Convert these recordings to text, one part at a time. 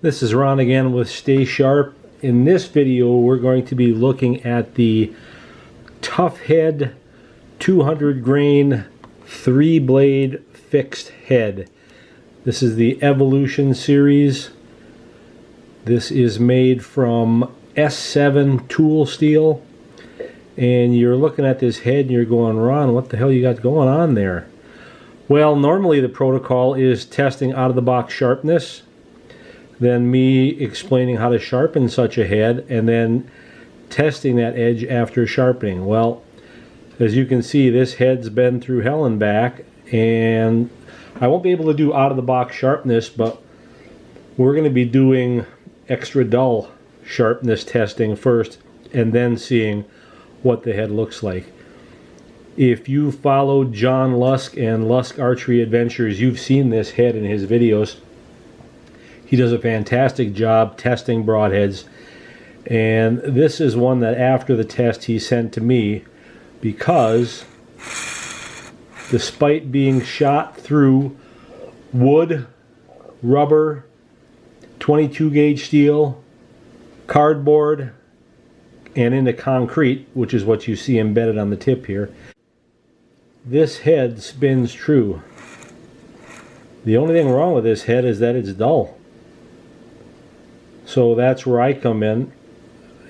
This is Ron again with Stay Sharp. In this video we're going to be looking at the Tuffhead 200 grain 3-blade fixed head. This is the Evolution series. This is made from S7 tool steel, and you're looking at this head and you're going, Ron, what the hell you got going on there? Well, normally the protocol is testing out of the box sharpness, then me explaining how to sharpen such a head, and then testing that edge after sharpening. Well, as you can see, this head's been through hell and back, and I won't be able to do out of the box sharpness, but we're going to be doing extra dull sharpness testing first and then seeing what the head looks like. If you followed John Lusk and Lusk Archery Adventures, you've seen this head in his videos. He does a fantastic job testing broadheads, and this is one that after the test he sent to me because despite being shot through wood, rubber, 22 gauge steel, cardboard, and into concrete, which is what you see embedded on the tip here, this head spins true. The only thing wrong with this head is that it's dull. So that's where I come in,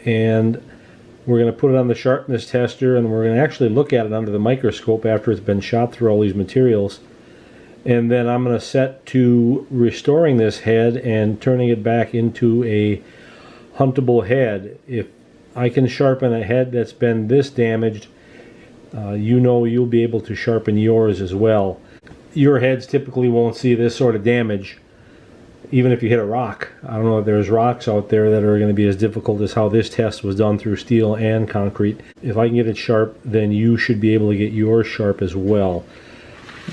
and we're going to put it on the sharpness tester, and we're going to actually look at it under the microscope after it's been shot through all these materials. And then I'm going to set to restoring this head and turning it back into a huntable head. If I can sharpen a head that's been this damaged, you know you'll be able to sharpen yours as well. Your heads typically won't see this sort of damage, even if you hit a rock. I don't know if there's rocks out there that are going to be as difficult as how this test was done through steel and concrete. If I can get it sharp, then you should be able to get yours sharp as well.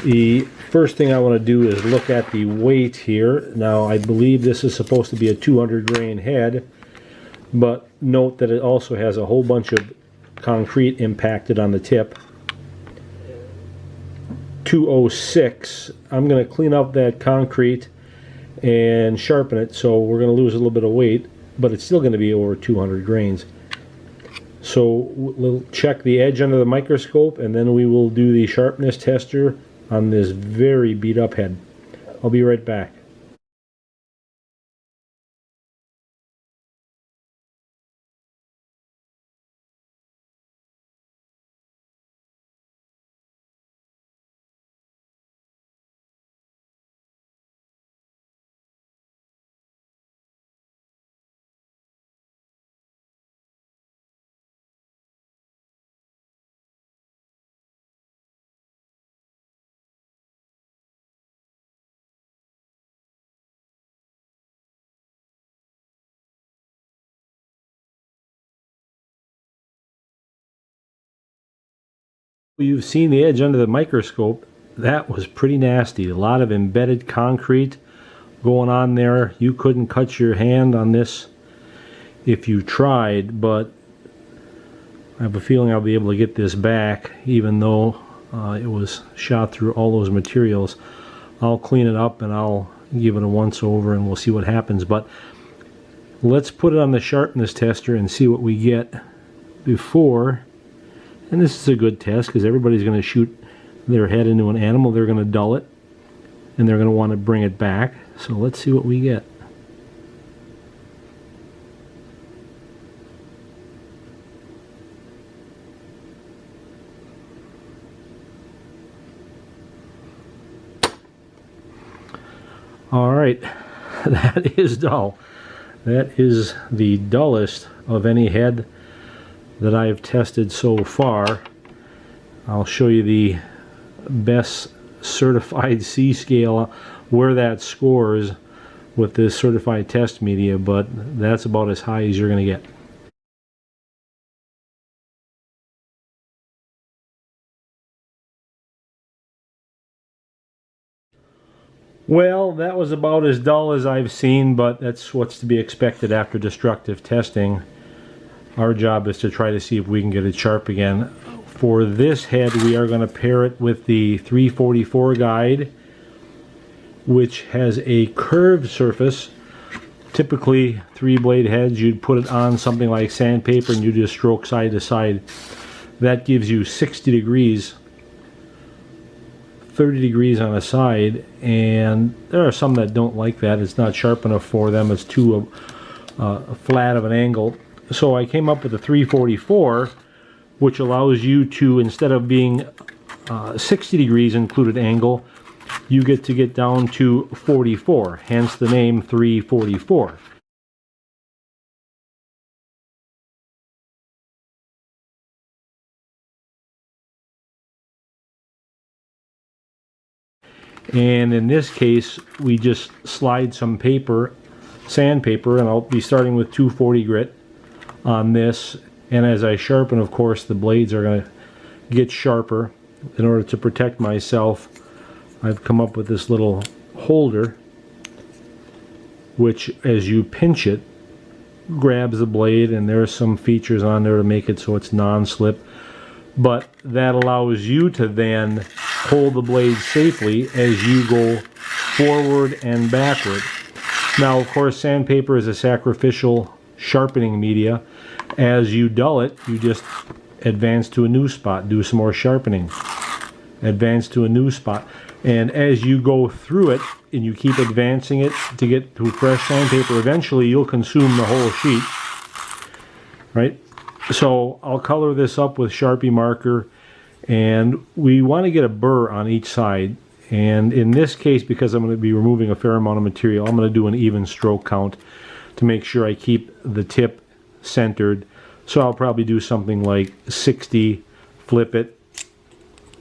The first thing I want to do is look at the weight here. Now, I believe this is supposed to be a 200 grain head, but note that it also has a whole bunch of concrete impacted on the tip. 206. I'm going to clean up that concrete and sharpen it, so we're going to lose a little bit of weight, but it's still going to be over 200 grains. So we'll check the edge under the microscope, and then we will do the sharpness tester on this very beat up head. I'll be right back. You've seen the edge under the microscope. That was pretty nasty. A lot of embedded concrete going on there. You couldn't cut your hand on this if you tried, but I have a feeling I'll be able to get this back, even though it was shot through all those materials. I'll clean it up and I'll give it a once over and we'll see what happens. But let's put it on the sharpness tester and see what we get before. And this is a good test because everybody's going to shoot their head into an animal. They're going to dull it, and they're going to want to bring it back. So let's see what we get. All right, that is dull. That is the dullest of any head that I've tested so far. I'll show you the best certified C scale where that scores with this certified test media, but that's about as high as you're going to get. Well, that was about as dull as I've seen, but that's what's to be expected after destructive testing. Our job is to try to see if we can get it sharp again. For this head, we are going to pair it with the 344 guide, which has a curved surface Typically 3-blade heads, you'd put it on something like sandpaper and you just stroke side to side. That gives you 60 degrees, 30 degrees on a side, and there are some that don't like that. It's not sharp enough for them. It's too flat of an angle. So I came up with a 344, which allows you to, instead of being 60 degrees included angle, you get to get down to 44, hence the name 344. And in this case, we just slide some paper, sandpaper, and I'll be starting with 240 grit on this. And as I sharpen, of course, the blades are going to get sharper. In order to protect myself, I've come up with this little holder, which as you pinch it, grabs the blade, and there's some features on there to make it so it's non-slip. But that allows you to then hold the blade safely as you go forward and backward. Now, of course, sandpaper is a sacrificial sharpening media. As you dull it, you just advance to a new spot, do some more sharpening, advance to a new spot. And as you go through it and you keep advancing it to get to fresh sandpaper, eventually you'll consume the whole sheet, right? So I'll color this up with Sharpie marker, and we want to get a burr on each side. And in this case, because I'm going to be removing a fair amount of material, I'm going to do an even stroke count to make sure I keep the tip centered. So I'll probably do something like 60, flip it,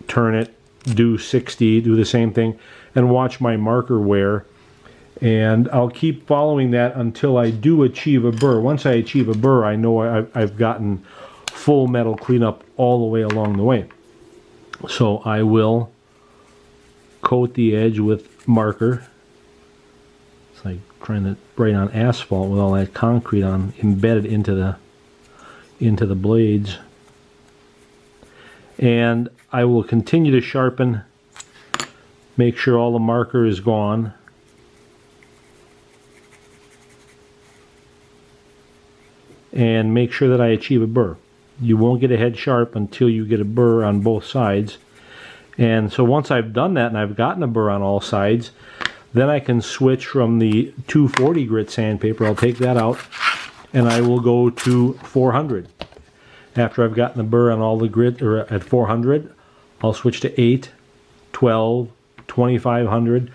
turn it, do 60, do the same thing, and watch my marker wear. And I'll keep following that until I do achieve a burr. Once I achieve a burr, I know I've gotten full metal cleanup all the way along the way. So I will coat the edge with marker. It's like trying to write on asphalt with all that concrete on embedded into the blades. And I will continue to sharpen, make sure all the marker is gone. And make sure that I achieve a burr. You won't get a head sharp until you get a burr on both sides. And so once I've done that and I've gotten a burr on all sides, then I can switch from the 240 grit sandpaper. I'll take that out and I will go to 400. After I've gotten the burr on all the grit, or at 400, I'll switch to 8, 12, 2500.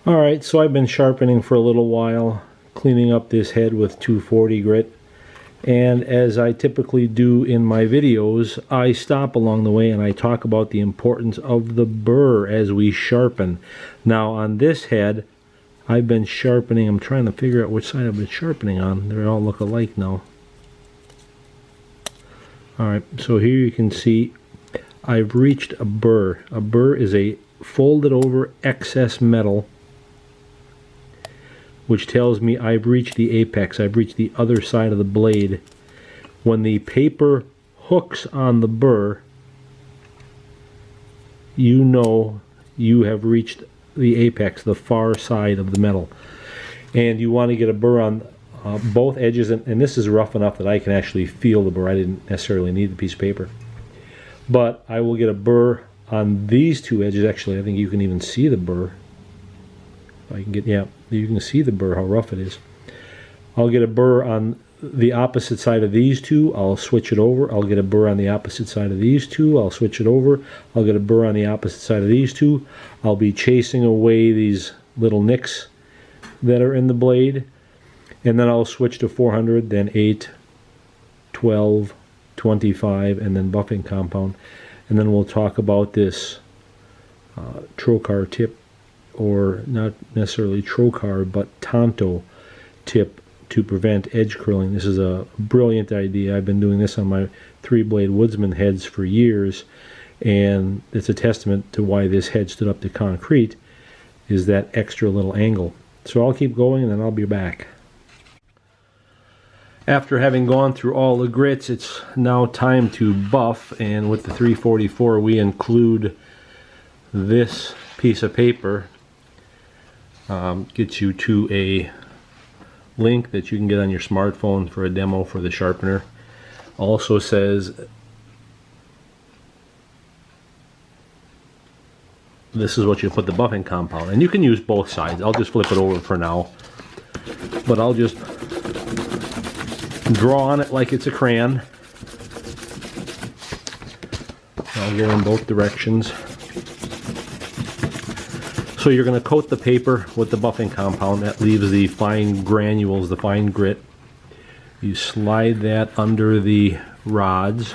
Alright, so I've been sharpening for a little while, cleaning up this head with 240 grit, and as I typically do in my videos, I stop along the way and I talk about the importance of the burr as we sharpen. Now on this head, I've been sharpening, I'm trying to figure out which side I've been sharpening on. They all look alike now. Alright, so here you can see I've reached a burr. A burr is a folded over excess metal, which tells me I've reached the apex, I've reached the other side of the blade. When the paper hooks on the burr, you know you have reached the apex, the far side of the metal. And you want to get a burr on both edges, and this is rough enough that I can actually feel the burr. I didn't necessarily need the piece of paper. But I will get a burr on these two edges. Actually, I think you can even see the burr. I can get, yeah, you can see the burr, how rough it is. I'll get a burr on the opposite side of these two. I'll switch it over. I'll get a burr on the opposite side of these two. I'll switch it over. I'll get a burr on the opposite side of these two. I'll be chasing away these little nicks that are in the blade. And then I'll switch to 400, then 8, 12, 25, and then buffing compound. And then we'll talk about this trocar tip, or not necessarily trocar, but tanto tip to prevent edge curling. This is a brilliant idea. I've been doing this on my 3-blade woodsman heads for years, and it's a testament to why this head stood up to concrete, is that extra little angle. So I'll keep going and then I'll be back. After having gone through all the grits, it's now time to buff, and with the 344 we include this piece of paper. Gets you to a link that you can get on your smartphone for a demo for the sharpener. Also says this is what you put the buffing compound, and you can use both sides. I'll just flip it over for now, but I'll just draw on it like it's a crayon. I'll go in both directions. So you're going to coat the paper with the buffing compound. That leaves the fine granules, the fine grit. You slide that under the rods,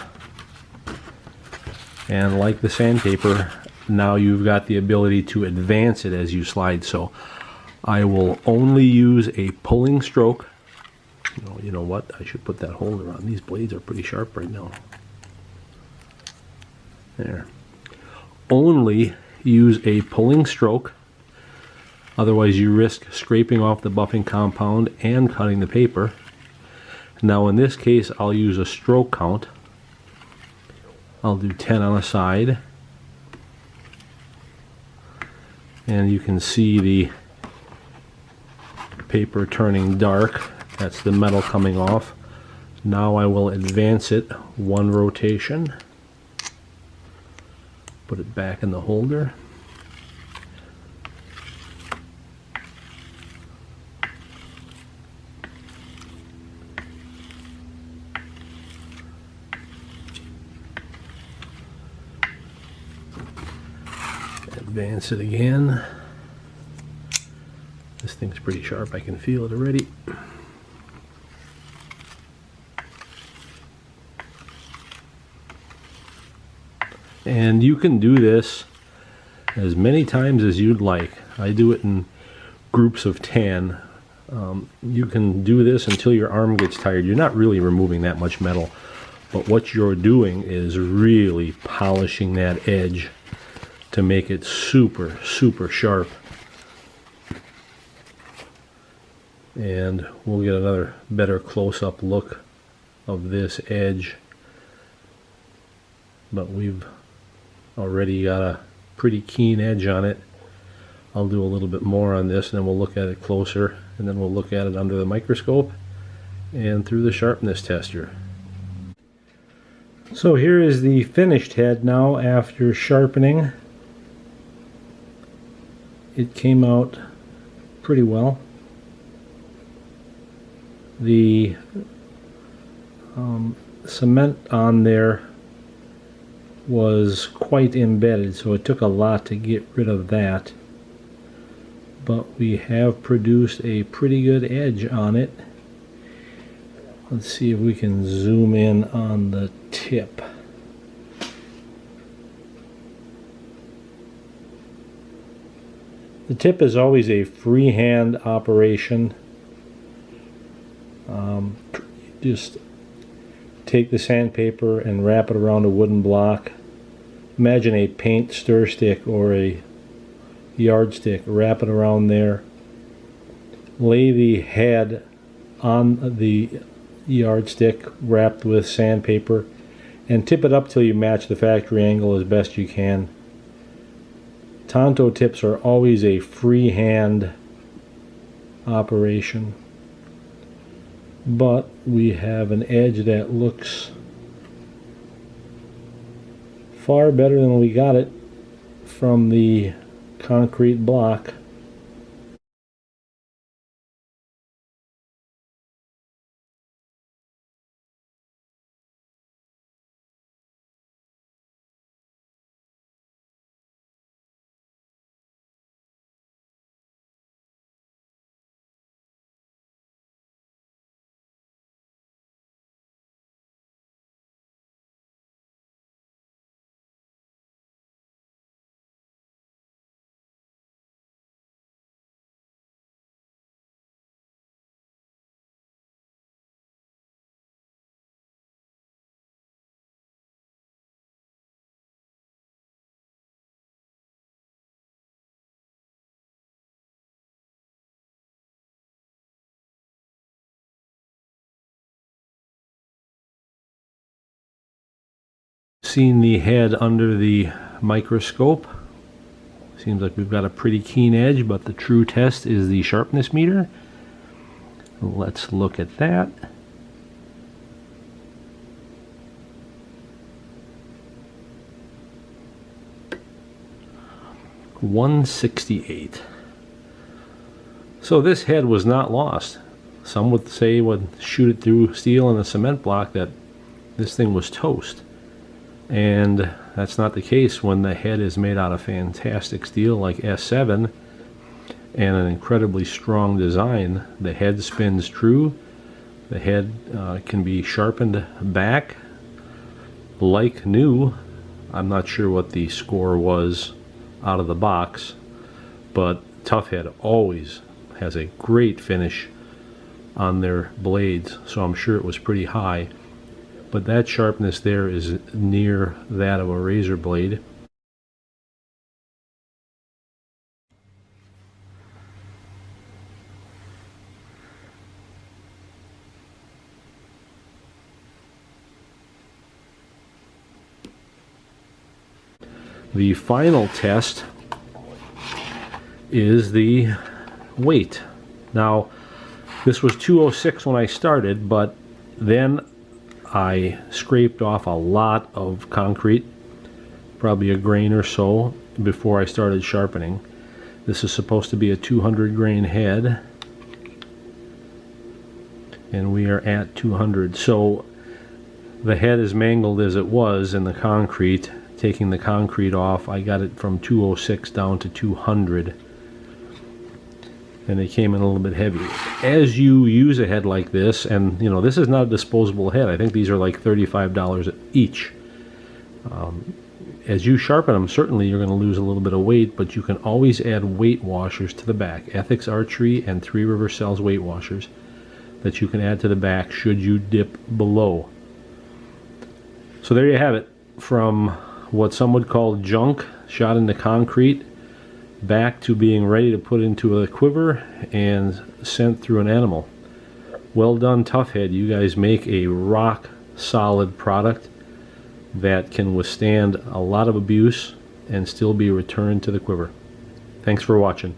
and like the sandpaper, now you've got the ability to advance it as you slide. So I will only use a pulling stroke. You know what? I should put that holder on. These blades are pretty sharp right now. There. Only use a pulling stroke, otherwise you risk scraping off the buffing compound and cutting the paper. Now in this case I'll use a stroke count. I'll do 10 on a side, and you can see the paper turning dark. That's the metal coming off. Now I will advance it one rotation, put it back in the holder. Advance it again. This thing's pretty sharp, I can feel it already. And you can do this as many times as you'd like. I do it in groups of 10. You can do this until your arm gets tired. You're not really removing that much metal, but what you're doing is really polishing that edge to make it super, super sharp. And we'll get another better close-up look of this edge. But we've already got a pretty keen edge on it. I'll do a little bit more on this, and then we'll look at it closer, and then we'll look at it under the microscope and through the sharpness tester. So here is the finished head now after sharpening. It came out pretty well. The cement on there was quite embedded, so it took a lot to get rid of that, but we have produced a pretty good edge on it. Let's see if we can zoom in on the tip. The tip is always a freehand operation. Just take the sandpaper and wrap it around a wooden block. Imagine a paint stir stick or a yardstick. Wrap it around there. Lay the head on the yardstick wrapped with sandpaper and tip it up till you match the factory angle as best you can. Tonto tips are always a freehand operation, but we have an edge that looks far better than we got it from the concrete block. Seen the head under the microscope. Seems like we've got a pretty keen edge, but the true test is the sharpness meter. Let's look at that. $168. So this head was not lost. Some would say, would shoot it through steel and a cement block, that this thing was toast. And that's not the case when the head is made out of fantastic steel like S7 and an incredibly strong design. The head spins true. The head can be sharpened back like new. I'm not sure what the score was out of the box, but Tuffhead always has a great finish on their blades, so I'm sure it was pretty high. But that sharpness there is near that of a razor blade. The final test is the weight. Now, this was 206 when I started, but then I scraped off a lot of concrete, probably a grain or so, before I started sharpening. This is supposed to be a 200 grain head, and we are at 200. So the head is mangled as it was in the concrete. Taking the concrete off, I got it from 206 down to 200, and it came in a little bit heavier. As you use a head like this, and you know, this is not a disposable head. I think these are like $35 each. As you sharpen them, certainly you're going to lose a little bit of weight, but you can always add weight washers to the back. Ethics Archery and Three River Cells weight washers that you can add to the back should you dip below. So there you have it. From what some would call junk shot into concrete, back to being ready to put into a quiver and sent through an animal. Well done, Tuffhead. You guys make a rock solid product that can withstand a lot of abuse and still be returned to the quiver. Thanks for watching.